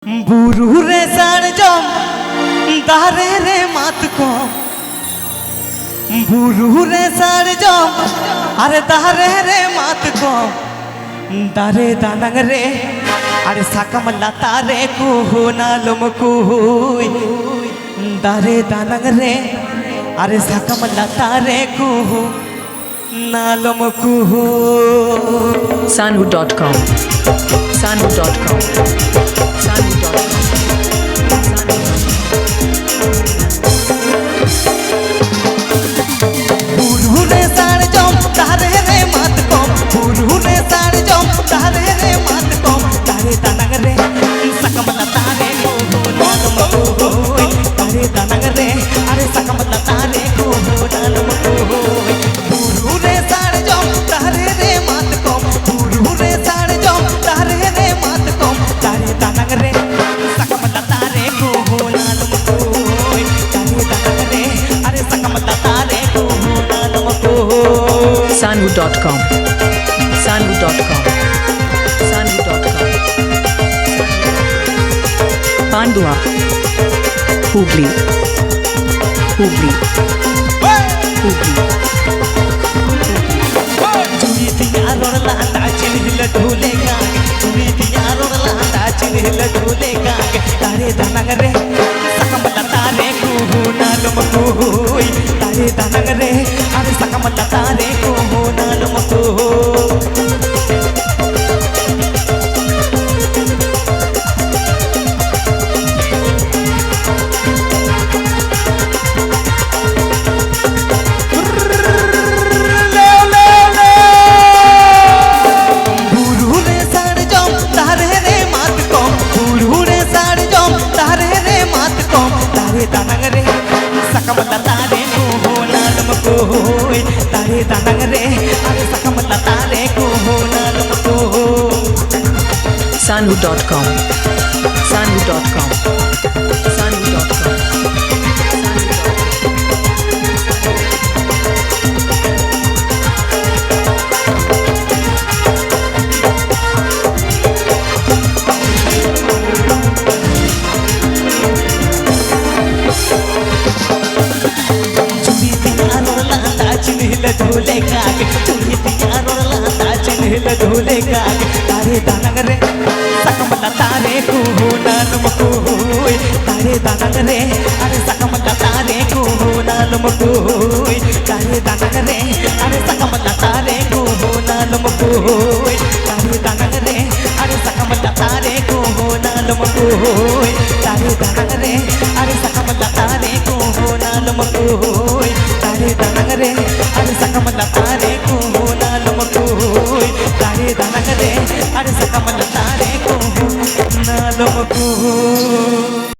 बुरू रे सारजम दारे रे मात को बुरू रे सारजम अरे दारे रे मात को दारे दानंग रे अरे साकम लता रे कुहू नालुम कुहुई दारे दानंग रे अरे साकम लता रे कुहू नालुम कुहू Sanhu.com Sanhu.com Sanhu.com बुरू रे सारजम दारे रे मात को बुरू रे सारजम दारे रे मात को दारे दानंग रे सकम लता रे कुहू नालुम कुहुई दारे दानंग रे अरे सकम लता रे कुहू नालुम कुहुई बुरू रे सारजम दारे रे मात को बुरू रे सारजम दारे रे मात को दारे दानंग रे सकम लता रे कुहू नालुम कुहुई दारे दानंग रे अरे सकम लता रे कुहू नालुम कुहुई Sanhu.com Sanhu.com Sanhu.com Pandua Hubli Hubli Hubli चुरी दिया रोड लांदा चिन्हिल ढोले गाग चुरी दिया रोड लांदा चिन्हिल ढोले गाग तारे दानंग रे सकम लता रे कुहू नालुम कुहुई तारे दानंग रे अरे सकम लता रे कुहू नालुम कुहुई दानंग रे सकम लता रे कुहू नालुम कुहुई तारे दानंग रे अरे सकम लता रे कुहू नालुम कुहुई Sanhu.com Sanhu.com Sanhu.com चिन्हिल ढोले गाग चुरी दिया रोड लांदा चिन्हिल ढोले गाग तारे दानंग रे सकम लता रे कुहू नालुम कुहुई तारे दानंग रे अरे सकम लता रे कुहू नालुम कुहुई तारे दानंग रे अरे सकम लता रे कुहू नालुम कुहुई तारे दानंग रे अरे सकम लता रे कुहू नालुम कुहुई तारे दानंग रे अरे सकम लता रे कुहू नालुम कुहुई तारे दानंग रे अरे सकम लता रे कुहू नालुम कुहुई तारे दानंग रे अरे सकम लता रे कुहू नालुम कुहुई